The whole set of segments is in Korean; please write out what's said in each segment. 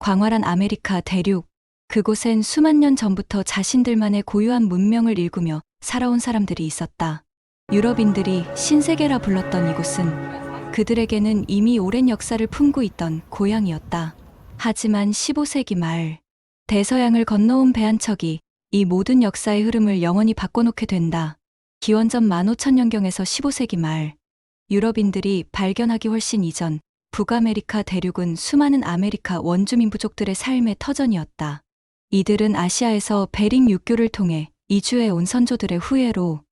광활한 아메리카 대륙, 그곳엔 수만 년 전부터 자신들만의 고유한 문명을 일구며 살아온 사람들이 있었다. 유럽인들이 신세계라 불렀던 이곳은 그들에게는 이미 오랜 역사를 품고 있던 고향이었다. 하지만 15세기 말, 대서양을 건너온 배 한 척이 이 모든 역사의 흐름을 영원히 바꿔놓게 된다. 기원전 15,000년경에서 15세기 말, 유럽인들이 발견하기 훨씬 이전 북아메리카 대륙은 수많은 아메리카 원주민 부족들의 삶의 터전이었다. 이들은 아시아에서 베링 육교를 통해 이주해 온 선조들의 후예로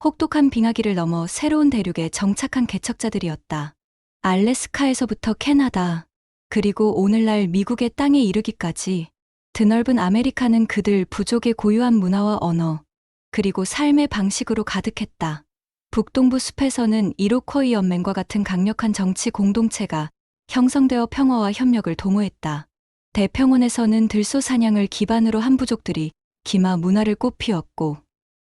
혹독한 빙하기를 넘어 새로운 대륙에 정착한 개척자들이었다. 알래스카에서부터 캐나다, 그리고 오늘날 미국의 땅에 이르기까지 드넓은 아메리카는 그들 부족의 고유한 문화와 언어, 그리고 삶의 방식으로 가득했다. 북동부 숲에서는 이로쿼이 연맹과 같은 강력한 정치 공동체가 형성되어 평화와 협력을 도모했다. 대평원에서는 들소 사냥을 기반으로 한 부족들이 기마 문화를 꽃피웠고,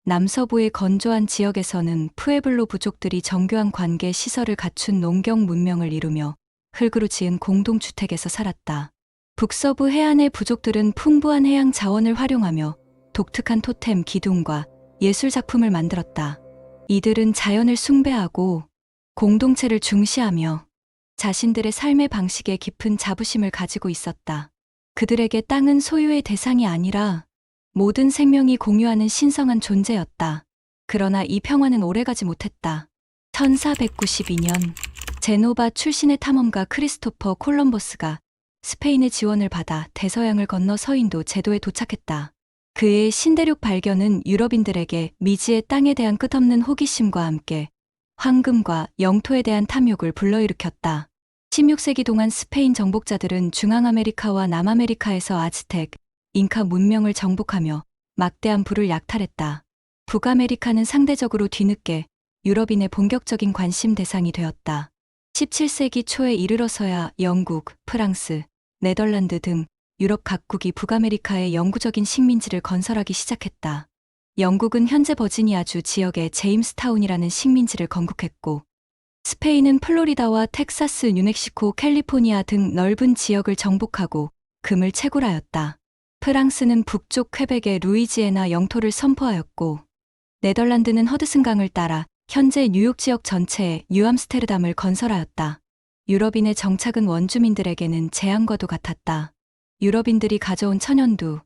남서부의 건조한 지역에서는 푸에블로 부족들이 정교한 관계 시설을 갖춘 농경 문명을 이루며 흙으로 지은 공동주택에서 살았다. 북서부 해안의 부족들은 풍부한 해양 자원을 활용하며 독특한 토템 기둥과 예술 작품을 만들었다. 이들은 자연을 숭배하고 공동체를 중시하며 자신들의 삶의 방식에 깊은 자부심을 가지고 있었다. 그들에게 땅은 소유의 대상이 아니라 모든 생명이 공유하는 신성한 존재였다. 그러나 이 평화는 오래가지 못했다. 1492년, 제노바 출신의 탐험가 크리스토퍼 콜럼버스가 스페인의 지원을 받아 대서양을 건너 서인도 제도에 도착했다. 그의 신대륙 발견은 유럽인들에게 미지의 땅에 대한 끝없는 호기심과 함께 황금과 영토에 대한 탐욕을 불러일으켰다. 16세기 동안 스페인 정복자들은 중앙아메리카와 남아메리카에서 아즈텍, 잉카 문명을 정복하며 막대한 부를 약탈했다. 북아메리카는 상대적으로 뒤늦게 유럽인의 본격적인 관심 대상이 되었다. 17세기 초에 이르러서야 영국, 프랑스, 네덜란드 등 유럽 각국이 북아메리카에 영구적인 식민지를 건설하기 시작했다. 영국은 현재 버지니아주 지역의 제임스타운이라는 식민지를 건국했고, 스페인은 플로리다와 텍사스, 뉴멕시코, 캘리포니아 등 넓은 지역을 정복하고 금을 채굴하였다. 프랑스는 북쪽 퀘벡의 루이지애나 영토를 선포하였고, 네덜란드는 허드슨강을 따라 현재 뉴욕 지역 전체에 뉴암스테르담을 건설하였다. 유럽인의 정착은 원주민들에게는 재앙과도 같았다. 유럽인들이 가져온 천연두,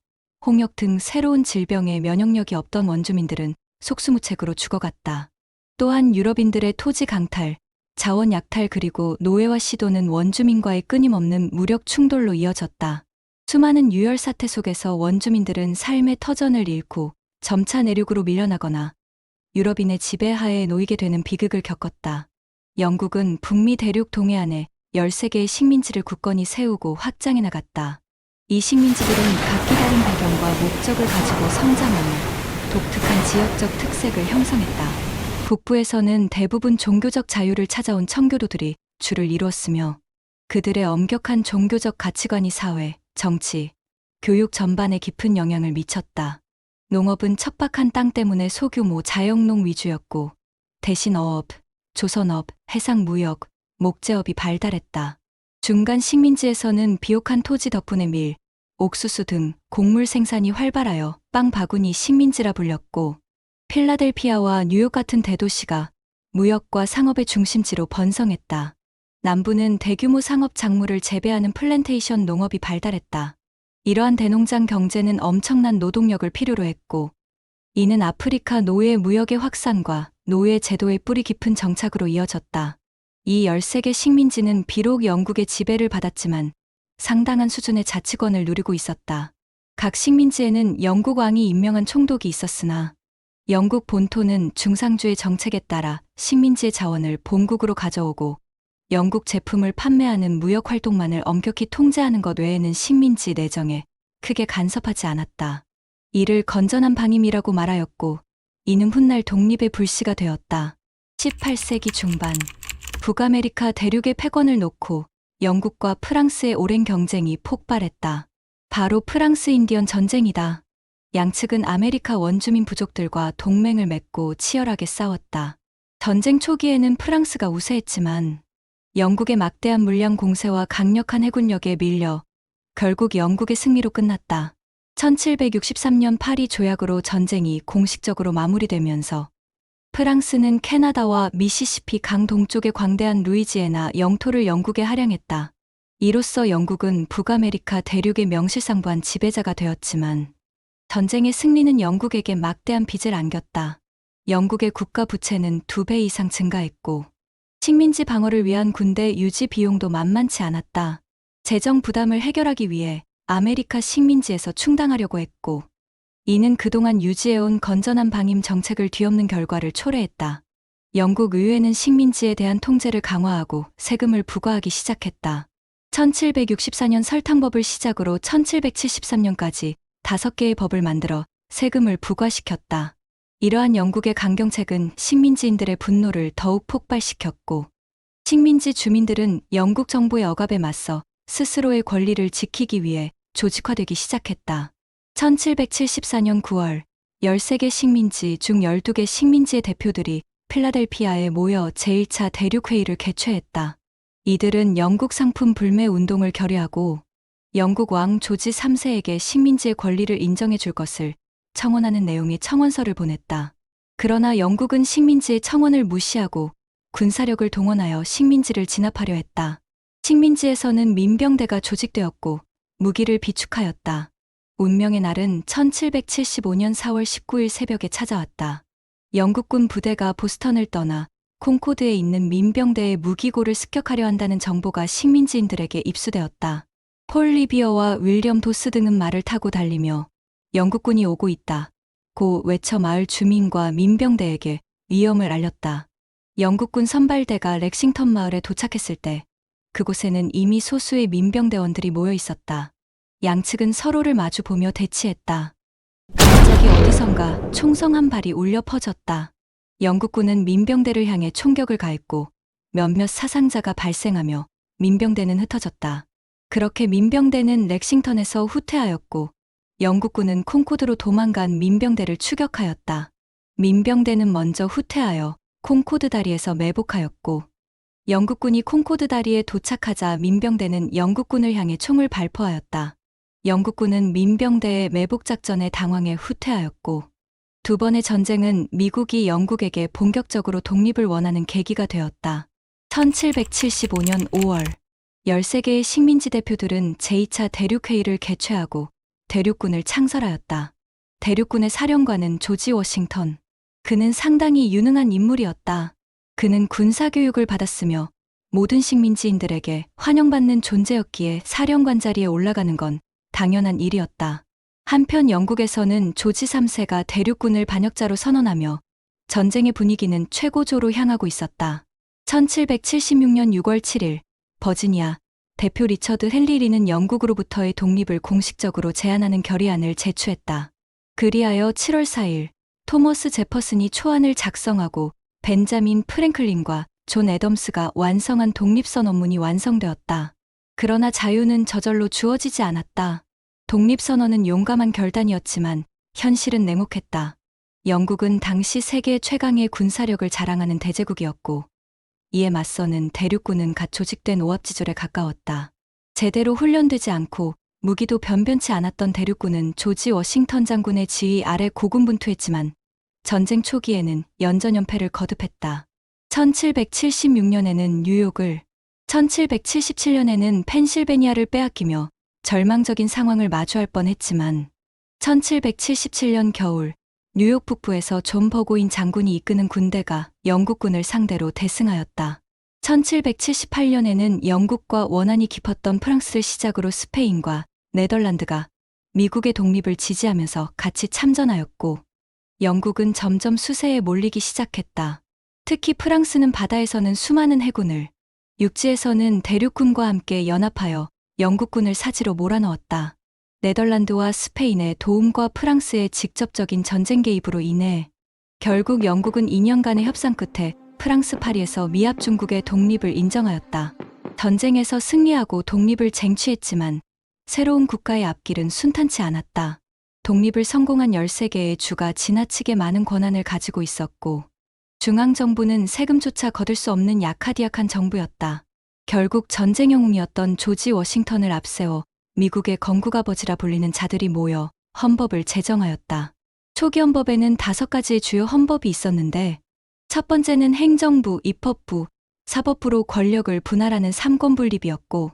홍역 등 새로운 질병에 면역력이 없던 원주민들은 속수무책으로 죽어갔다. 또한 유럽인들의 토지 강탈, 자원 약탈 그리고 노예화 시도는 원주민과의 끊임없는 무력 충돌로 이어졌다. 수많은 유혈 사태 속에서 원주민들은 삶의 터전을 잃고 점차 내륙으로 밀려나거나 유럽인의 지배하에 놓이게 되는 비극을 겪었다. 영국은 북미 대륙 동해안에 13개의 식민지를 굳건히 세우고 확장해 나갔다. 이 식민지들은 각기 다른 배경과 목적을 가지고 성장하며 독특한 지역적 특색을 형성했다. 북부에서는 대부분 종교적 자유를 찾아온 청교도들이 주를 이루었으며, 그들의 엄격한 종교적 가치관이 사회, 정치, 교육 전반에 깊은 영향을 미쳤다. 농업은 척박한 땅 때문에 소규모 자영농 위주였고, 대신 어업, 조선업, 해상무역, 목재업이 발달했다. 중간 식민지에서는 비옥한 토지 덕분에 밀, 옥수수 등 곡물 생산이 활발하여 빵 바구니 식민지라 불렸고, 필라델피아와 뉴욕 같은 대도시가 무역과 상업의 중심지로 번성했다. 남부는 대규모 상업 작물을 재배하는 플랜테이션 농업이 발달했다. 이러한 대농장 경제는 엄청난 노동력을 필요로 했고, 이는 아프리카 노예 무역의 확산과 노예 제도의 뿌리 깊은 정착으로 이어졌다. 이 13개 식민지는 비록 영국의 지배를 받았지만 상당한 수준의 자치권을 누리고 있었다. 각 식민지에는 영국 왕이 임명한 총독이 있었으나, 영국 본토는 중상주의 정책에 따라 식민지의 자원을 본국으로 가져오고 영국 제품을 판매하는 무역 활동만을 엄격히 통제하는 것 외에는 식민지 내정에 크게 간섭하지 않았다. 이를 건전한 방임이라고 말하였고, 이는 훗날 독립의 불씨가 되었다. 18세기 중반, 북아메리카 대륙의 패권을 놓고 영국과 프랑스의 오랜 경쟁이 폭발했다. 바로 프랑스 인디언 전쟁이다. 양측은 아메리카 원주민 부족들과 동맹을 맺고 치열하게 싸웠다. 전쟁 초기에는 프랑스가 우세했지만 영국의 막대한 물량 공세와 강력한 해군력에 밀려 결국 영국의 승리로 끝났다. 1763년 파리 조약으로 전쟁이 공식적으로 마무리되면서 프랑스는 캐나다와 미시시피 강 동쪽의 광대한 루이지애나 영토를 영국에 할양했다. 이로써 영국은 북아메리카 대륙의 명실상부한 지배자가 되었지만 전쟁의 승리는 영국에게 막대한 빚을 안겼다. 영국의 국가 부채는 2배 이상 증가했고 식민지 방어를 위한 군대 유지 비용도 만만치 않았다. 재정 부담을 해결하기 위해 아메리카 식민지에서 충당하려고 했고 이는 그동안 유지해온 건전한 방임 정책을 뒤엎는 결과를 초래했다. 영국 의회는 식민지에 대한 통제를 강화하고 세금을 부과하기 시작했다. 1764년 설탕법을 시작으로 1773년까지 5개의 법을 만들어 세금을 부과시켰다. 이러한 영국의 강경책은 식민지인들의 분노를 더욱 폭발시켰고 식민지 주민들은 영국 정부의 억압에 맞서 스스로의 권리를 지키기 위해 조직화되기 시작했다. 1774년 9월 13개 식민지 중 12개 식민지의 대표들이 필라델피아에 모여 제1차 대륙회의를 개최했다. 이들은 영국 상품 불매 운동을 결의하고 영국 왕 조지 3세에게 식민지의 권리를 인정해 줄 것을 청원하는 내용의 청원서를 보냈다. 그러나 영국은 식민지의 청원을 무시하고 군사력을 동원하여 식민지를 진압하려 했다. 식민지에서는 민병대가 조직되었고 무기를 비축하였다. 운명의 날은 1775년 4월 19일 새벽에 찾아왔다. 영국군 부대가 보스턴을 떠나 콩코드에 있는 민병대의 무기고를 습격하려 한다는 정보가 식민지인들에게 입수되었다. 폴 리비어와 윌리엄 도스 등은 말을 타고 달리며 영국군이 오고 있다 고 외쳐 마을 주민과 민병대에게 위험을 알렸다. 영국군 선발대가 렉싱턴 마을에 도착했을 때 그곳에는 이미 소수의 민병대원들이 모여 있었다. 양측은 서로를 마주보며 대치했다. 갑자기 어디선가 총성 한 발이 울려 퍼졌다. 영국군은 민병대를 향해 총격을 가했고 몇몇 사상자가 발생하며 민병대는 흩어졌다. 그렇게 민병대는 렉싱턴에서 후퇴하였고 영국군은 콩코드로 도망간 민병대를 추격하였다. 민병대는 먼저 후퇴하여 콩코드 다리에서 매복하였고 영국군이 콩코드 다리에 도착하자 민병대는 영국군을 향해 총을 발포하였다. 영국군은 민병대의 매복 작전에 당황해 후퇴하였고 두 번의 전쟁은 미국이 영국에게 본격적으로 독립을 원하는 계기가 되었다. 1775년 5월 13개의 식민지 대표들은 제2차 대륙회의를 개최하고 대륙군을 창설하였다. 대륙군의 사령관은 조지 워싱턴. 그는 상당히 유능한 인물이었다. 그는 군사교육을 받았으며 모든 식민지인들에게 환영받는 존재였기에 사령관 자리에 올라가는 건 당연한 일이었다. 한편 영국에서는 조지 3세가 대륙군을 반역자로 선언하며 전쟁의 분위기는 최고조로 향하고 있었다. 1776년 6월 7일 버지니아 대표 리처드 헨리리는 영국으로부터의 독립을 공식적으로 제안하는 결의안을 제출했다. 그리하여 7월 4일 토머스 제퍼슨이 초안을 작성하고 벤자민 프랭클린과 존 애덤스가 완성한 독립선언문이 완성되었다. 그러나 자유는 저절로 주어지지 않았다. 독립선언은 용감한 결단이었지만 현실은 냉혹했다. 영국은 당시 세계 최강의 군사력을 자랑하는 대제국이었고 이에 맞서는 대륙군은 갓 조직된 오합지졸에 가까웠다. 제대로 훈련되지 않고 무기도 변변치 않았던 대륙군은 조지 워싱턴 장군의 지휘 아래 고군분투했지만 전쟁 초기에는 연전연패를 거듭했다. 1776년에는 뉴욕을, 1777년에는 펜실베니아를 빼앗기며 절망적인 상황을 마주할 뻔했지만 1777년 겨울 뉴욕 북부에서 존 버고인 장군이 이끄는 군대가 영국군을 상대로 대승하였다. 1778년에는 영국과 원한이 깊었던 프랑스를 시작으로 스페인과 네덜란드가 미국의 독립을 지지하면서 같이 참전하였고 영국은 점점 수세에 몰리기 시작했다. 특히 프랑스는 바다에서는 수많은 해군을, 육지에서는 대륙군과 함께 연합하여 영국군을 사지로 몰아넣었다. 네덜란드와 스페인의 도움과 프랑스의 직접적인 전쟁 개입으로 인해 결국 영국은 2년간의 협상 끝에 프랑스 파리에서 미합 중국의 독립을 인정하였다. 전쟁에서 승리하고 독립을 쟁취했지만 새로운 국가의 앞길은 순탄치 않았다. 독립을 성공한 13개의 주가 지나치게 많은 권한을 가지고 있었고 중앙정부는 세금조차 거둘 수 없는 약하디약한 정부였다. 결국 전쟁 영웅이었던 조지 워싱턴을 앞세워 미국의 건국아버지라 불리는 자들이 모여 헌법을 제정하였다. 초기 헌법에는 5가지의 주요 헌법이 있었는데 첫 번째는 행정부, 입법부, 사법부로 권력을 분할하는 삼권분립이었고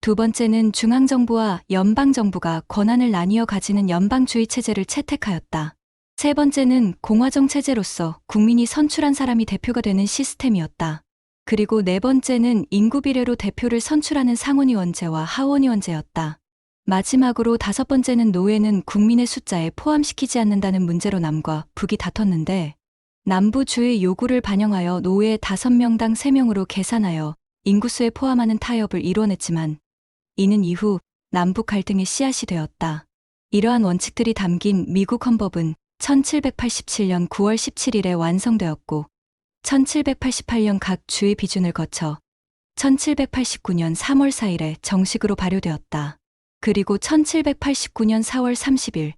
두 번째는 중앙정부와 연방정부가 권한을 나뉘어 가지는 연방주의 체제를 채택하였다. 세 번째는 공화정 체제로서 국민이 선출한 사람이 대표가 되는 시스템이었다. 그리고 네 번째는 인구 비례로 대표를 선출하는 상원의원제와 하원의원제였다. 마지막으로 5번째는 노예는 국민의 숫자에 포함시키지 않는다는 문제로 남과 북이 다퉜는데 남부주의 요구를 반영하여 노예 5명당 3명으로 계산하여 인구수에 포함하는 타협을 이뤄냈지만 이는 이후 남북 갈등의 씨앗이 되었다. 이러한 원칙들이 담긴 미국 헌법은 1787년 9월 17일에 완성되었고 1788년 각 주의 비준을 거쳐 1789년 3월 4일에 정식으로 발효되었다. 그리고 1789년 4월 30일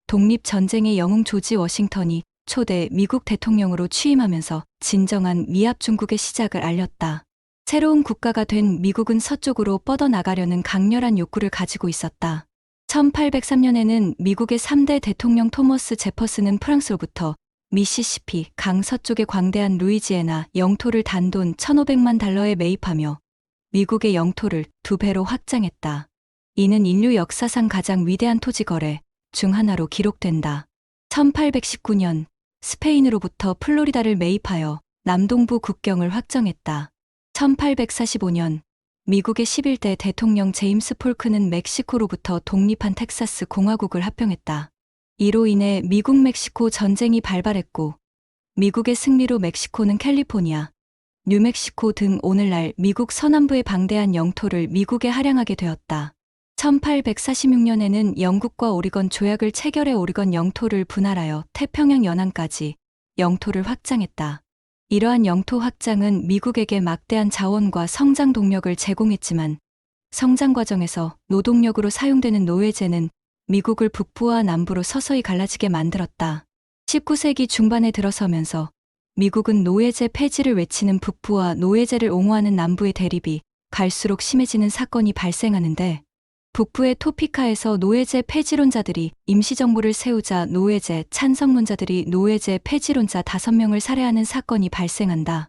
독립전쟁의 영웅 조지 워싱턴이 초대 미국 대통령으로 취임하면서 진정한 미합 중국의 시작을 알렸다. 새로운 국가가 된 미국은 서쪽으로 뻗어나가려는 강렬한 욕구를 가지고 있었다. 1803년에는 미국의 3대 대통령 토머스 제퍼슨은 프랑스로부터 미시시피 강 서쪽의 광대한 루이지애나 영토를 단돈 1,500만 달러에 매입하며 미국의 영토를 2배로 확장했다. 이는 인류 역사상 가장 위대한 토지 거래 중 하나로 기록된다. 1819년 스페인으로부터 플로리다를 매입하여 남동부 국경을 확정했다. 1845년 미국의 11대 대통령 제임스 폴크는 멕시코로부터 독립한 텍사스 공화국을 합병했다. 이로 인해 미국-멕시코 전쟁이 발발했고 미국의 승리로 멕시코는 캘리포니아, 뉴멕시코 등 오늘날 미국 서남부의 방대한 영토를 미국에 할양하게 되었다. 1846년에는 영국과 오리건 조약을 체결해 오리건 영토를 분할하여 태평양 연안까지 영토를 확장했다. 이러한 영토 확장은 미국에게 막대한 자원과 성장 동력을 제공했지만 성장 과정에서 노동력으로 사용되는 노예제는 미국을 북부와 남부로 서서히 갈라지게 만들었다. 19세기 중반에 들어서면서 미국은 노예제 폐지를 외치는 북부와 노예제를 옹호하는 남부의 대립이 갈수록 심해지는 사건이 발생하는데 북부의 토피카에서 노예제 폐지론자들이 임시정부를 세우자 노예제 찬성론자들이 노예제 폐지론자 5명을 살해하는 사건이 발생한다.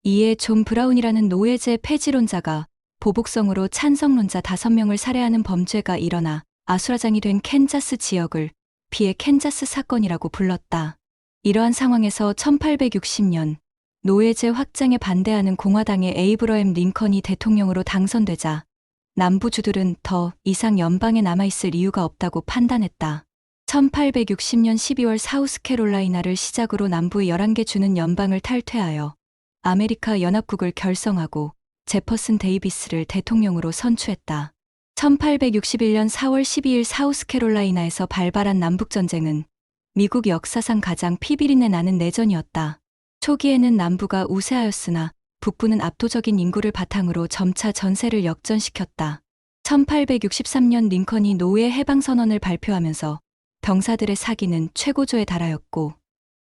이에 존 브라운이라는 노예제 폐지론자가 보복성으로 찬성론자 5명을 살해하는 범죄가 일어나 아수라장이 된 캔자스 지역을 비해 캔자스 사건이라고 불렀다. 이러한 상황에서 1860년 노예제 확장에 반대하는 공화당의 에이브러햄 링컨이 대통령으로 당선되자 남부주들은 더 이상 연방에 남아있을 이유가 없다고 판단했다. 1860년 12월 사우스캐롤라이나를 시작으로 남부의 11개 주는 연방을 탈퇴하여 아메리카 연합국을 결성하고 제퍼슨 데이비스를 대통령으로 선출했다. 1861년 4월 12일 사우스캐롤라이나에서 발발한 남북전쟁은 미국 역사상 가장 피비린내 나는 내전이었다. 초기에는 남부가 우세하였으나 북부는 압도적인 인구를 바탕으로 점차 전세를 역전시켰다. 1863년 링컨이 노예 해방선언을 발표하면서 병사들의 사기는 최고조에 달하였고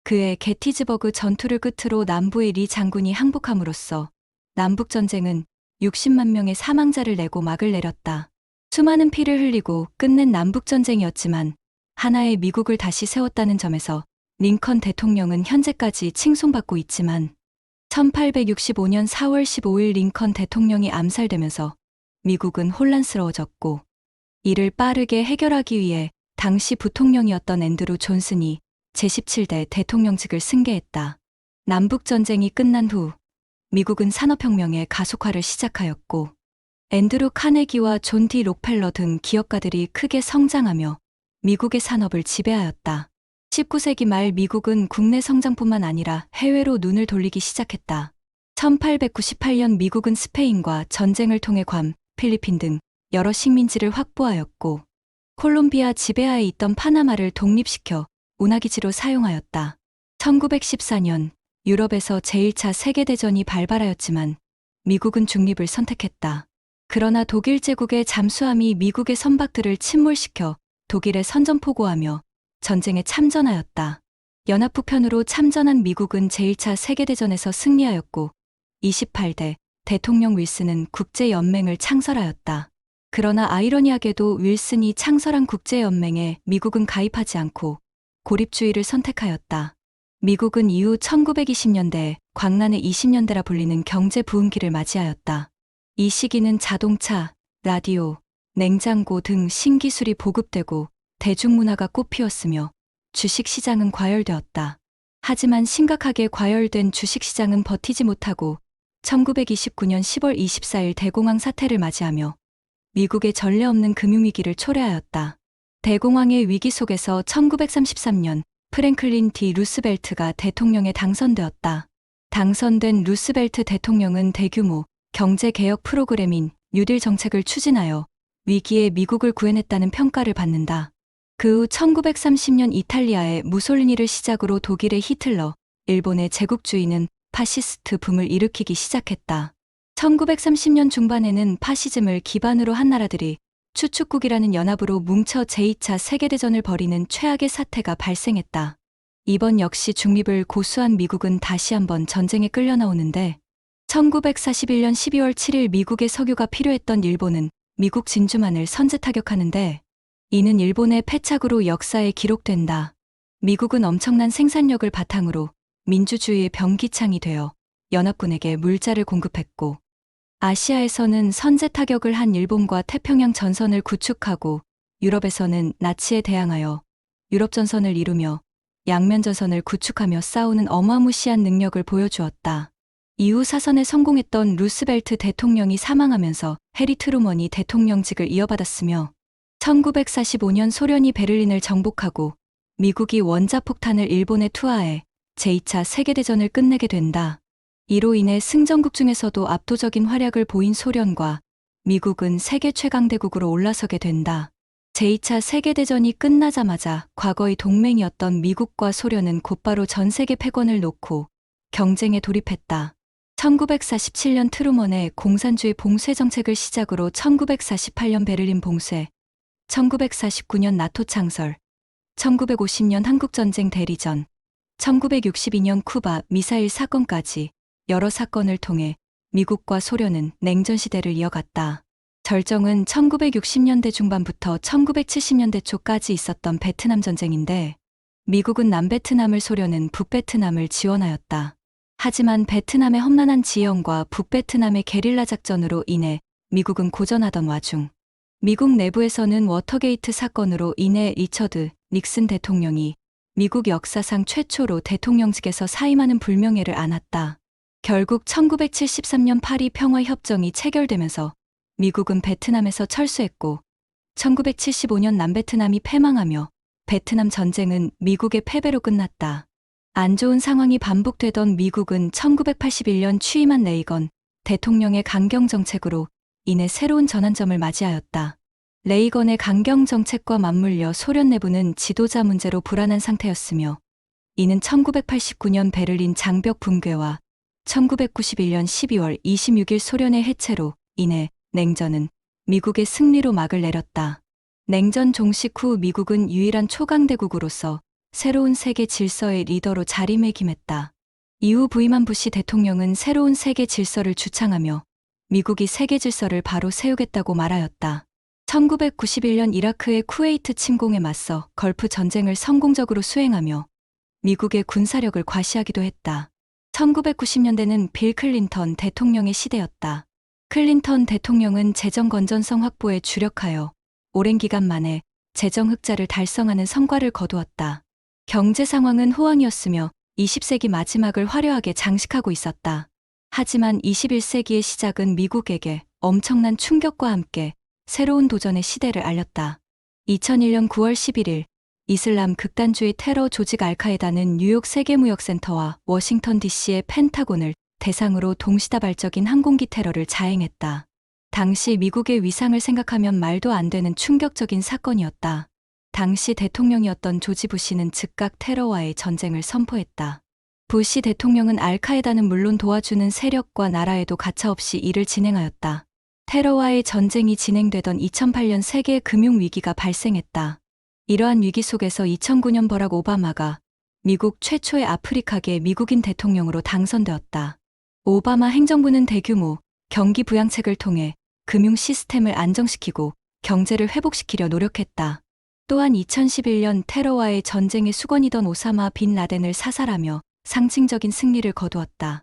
그해 게티즈버그 전투를 끝으로 남부의 리 장군이 항복함으로써 남북전쟁은 60만 명의 사망자를 내고 막을 내렸다. 수많은 피를 흘리고 끝낸 남북전쟁이었지만 하나의 미국을 다시 세웠다는 점에서 링컨 대통령은 현재까지 칭송받고 있지만 1865년 4월 15일 링컨 대통령이 암살되면서 미국은 혼란스러워졌고 이를 빠르게 해결하기 위해 당시 부통령이었던 앤드루 존슨이 제17대 대통령직을 승계했다. 남북전쟁이 끝난 후 미국은 산업혁명의 가속화를 시작하였고 앤드루 카네기와 존 디 록펠러 등 기업가들이 크게 성장하며 미국의 산업을 지배하였다. 19세기 말 미국은 국내 성장뿐만 아니라 해외로 눈을 돌리기 시작했다. 1898년 미국은 스페인과 전쟁을 통해 괌, 필리핀 등 여러 식민지를 확보하였고 콜롬비아 지배하에 있던 파나마를 독립시켜 운하기지로 사용하였다. 1914년 유럽에서 제1차 세계대전이 발발하였지만 미국은 중립을 선택했다. 그러나 독일 제국의 잠수함이 미국의 선박들을 침몰시켜 독일에 선전포고하며 전쟁에 참전하였다. 연합북편으로 참전한 미국은 제1차 세계대전에서 승리하였고 28대 대통령 윌슨은 국제연맹을 창설하였다. 그러나 아이러니하게도 윌슨이 창설한 국제연맹에 미국은 가입하지 않고 고립주의를 선택하였다. 미국은 이후 1920년대에 광란의 20년대라 불리는 경제 부흥기를 맞이하였다. 이 시기는 자동차, 라디오, 냉장고 등 신기술이 보급되고 대중문화가 꽃피웠으며 주식시장은 과열되었다. 하지만 심각하게 과열된 주식시장은 버티지 못하고 1929년 10월 24일 대공황 사태를 맞이하며 미국의 전례 없는 금융위기를 초래하였다. 대공황의 위기 속에서 1933년 프랭클린 디 루스벨트가 대통령에 당선되었다. 당선된 루스벨트 대통령은 대규모 경제개혁 프로그램인 뉴딜 정책을 추진하여 위기에 미국을 구해냈다는 평가를 받는다. 그 후 1930년 이탈리아의 무솔리니를 시작으로 독일의 히틀러, 일본의 제국주의는 파시스트 붐을 일으키기 시작했다. 1930년 중반에는 파시즘을 기반으로 한 나라들이 추축국이라는 연합으로 뭉쳐 제2차 세계대전을 벌이는 최악의 사태가 발생했다. 이번 역시 중립을 고수한 미국은 다시 한번 전쟁에 끌려 나오는데 1941년 12월 7일 미국의 석유가 필요했던 일본은 미국 진주만을 선제 타격하는데 이는 일본의 패착으로 역사에 기록된다. 미국은 엄청난 생산력을 바탕으로 민주주의의 병기창이 되어 연합군에게 물자를 공급했고 아시아에서는 선제 타격을 한 일본과 태평양 전선을 구축하고 유럽에서는 나치에 대항하여 유럽 전선을 이루며 양면 전선을 구축하며 싸우는 어마무시한 능력을 보여주었다. 이후 사선에 성공했던 루스벨트 대통령이 사망하면서 해리 트루먼이 대통령직을 이어받았으며 1945년 소련이 베를린을 정복하고 미국이 원자폭탄을 일본에 투하해 제2차 세계대전을 끝내게 된다. 이로 인해 승전국 중에서도 압도적인 활약을 보인 소련과 미국은 세계 최강대국으로 올라서게 된다. 제2차 세계대전이 끝나자마자 과거의 동맹이었던 미국과 소련은 곧바로 전 세계 패권을 놓고 경쟁에 돌입했다. 1947년 트루먼의 공산주의 봉쇄 정책을 시작으로 1948년 베를린 봉쇄, 1949년 나토 창설, 1950년 한국전쟁 대리전, 1962년 쿠바 미사일 사건까지 여러 사건을 통해 미국과 소련은 냉전시대를 이어갔다. 절정은 1960년대 중반부터 1970년대 초까지 있었던 베트남 전쟁인데 미국은 남베트남을 소련은 북베트남을 지원하였다. 하지만 베트남의 험난한 지형과 북베트남의 게릴라 작전으로 인해 미국은 고전하던 와중 미국 내부에서는 워터게이트 사건으로 인해 리처드 닉슨 대통령이 미국 역사상 최초로 대통령직에서 사임하는 불명예를 안았다. 결국 1973년 파리 평화협정이 체결되면서 미국은 베트남에서 철수했고 1975년 남베트남이 패망하며 베트남 전쟁은 미국의 패배로 끝났다. 안 좋은 상황이 반복되던 미국은 1981년 취임한 레이건 대통령의 강경 정책으로 인해 새로운 전환점을 맞이하였다. 레이건의 강경 정책과 맞물려 소련 내부는 지도자 문제로 불안한 상태였으며 이는 1989년 베를린 장벽 붕괴와 1991년 12월 26일 소련의 해체로 인해 냉전은 미국의 승리로 막을 내렸다. 냉전 종식 후 미국은 유일한 초강대국으로서 새로운 세계 질서의 리더로 자리매김했다. 이후 부임한 부시 대통령은 새로운 세계 질서를 주창하며 미국이 세계 질서를 바로 세우겠다고 말하였다. 1991년 이라크의 쿠웨이트 침공에 맞서 걸프 전쟁을 성공적으로 수행하며 미국의 군사력을 과시하기도 했다. 1990년대는 빌 클린턴 대통령의 시대였다. 클린턴 대통령은 재정 건전성 확보에 주력하여 오랜 기간 만에 재정 흑자를 달성하는 성과를 거두었다. 경제 상황은 호황이었으며 20세기 마지막을 화려하게 장식하고 있었다. 하지만 21세기의 시작은 미국에게 엄청난 충격과 함께 새로운 도전의 시대를 알렸다. 2001년 9월 11일 이슬람 극단주의 테러 조직 알카에다는 뉴욕 세계무역센터와 워싱턴 DC의 펜타곤을 대상으로 동시다발적인 항공기 테러를 자행했다. 당시 미국의 위상을 생각하면 말도 안 되는 충격적인 사건이었다. 당시 대통령이었던 조지 부시는 즉각 테러와의 전쟁을 선포했다. 부시 대통령은 알카에다는 물론 도와주는 세력과 나라에도 가차없이 일을 진행하였다. 테러와의 전쟁이 진행되던 2008년 세계 금융위기가 발생했다. 이러한 위기 속에서 2009년 버락 오바마가 미국 최초의 아프리카계 미국인 대통령으로 당선되었다. 오바마 행정부는 대규모 경기 부양책을 통해 금융 시스템을 안정시키고 경제를 회복시키려 노력했다. 또한 2011년 테러와의 전쟁의 수건이던 오사마 빈 라덴을 사살하며 상징적인 승리를 거두었다.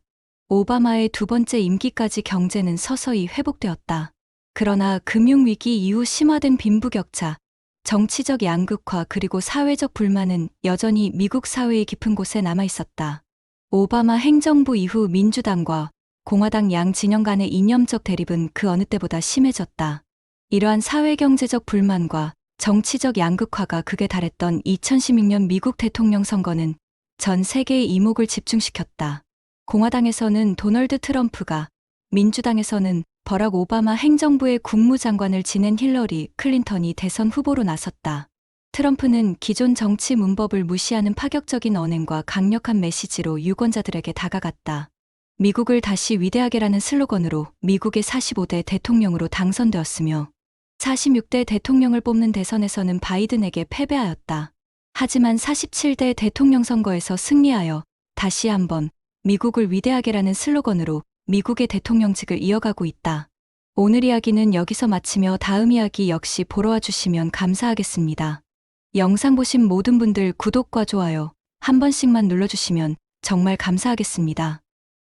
오바마의 두 번째 임기까지 경제는 서서히 회복되었다. 그러나 금융위기 이후 심화된 빈부격차, 정치적 양극화 그리고 사회적 불만은 여전히 미국 사회의 깊은 곳에 남아 있었다. 오바마 행정부 이후 민주당과 공화당 양 진영 간의 이념적 대립은 그 어느 때보다 심해졌다. 이러한 사회경제적 불만과 정치적 양극화가 극에 달했던 2016년 미국 대통령 선거는 전 세계의 이목을 집중시켰다. 공화당에서는 도널드 트럼프가, 민주당에서는 버락 오바마 행정부의 국무장관을 지낸 힐러리 클린턴이 대선 후보로 나섰다. 트럼프는 기존 정치 문법을 무시하는 파격적인 언행과 강력한 메시지로 유권자들에게 다가갔다. 미국을 다시 위대하게라는 슬로건으로 미국의 45대 대통령으로 당선되었으며 46대 대통령을 뽑는 대선에서는 바이든에게 패배하였다. 하지만 47대 대통령 선거에서 승리하여 다시 한번 미국을 위대하게라는 슬로건으로 미국의 대통령직을 이어가고 있다. 오늘 이야기는 여기서 마치며 다음 이야기 역시 보러 와주시면 감사하겠습니다. 영상 보신 모든 분들 구독과 좋아요 한 번씩만 눌러주시면 정말 감사하겠습니다.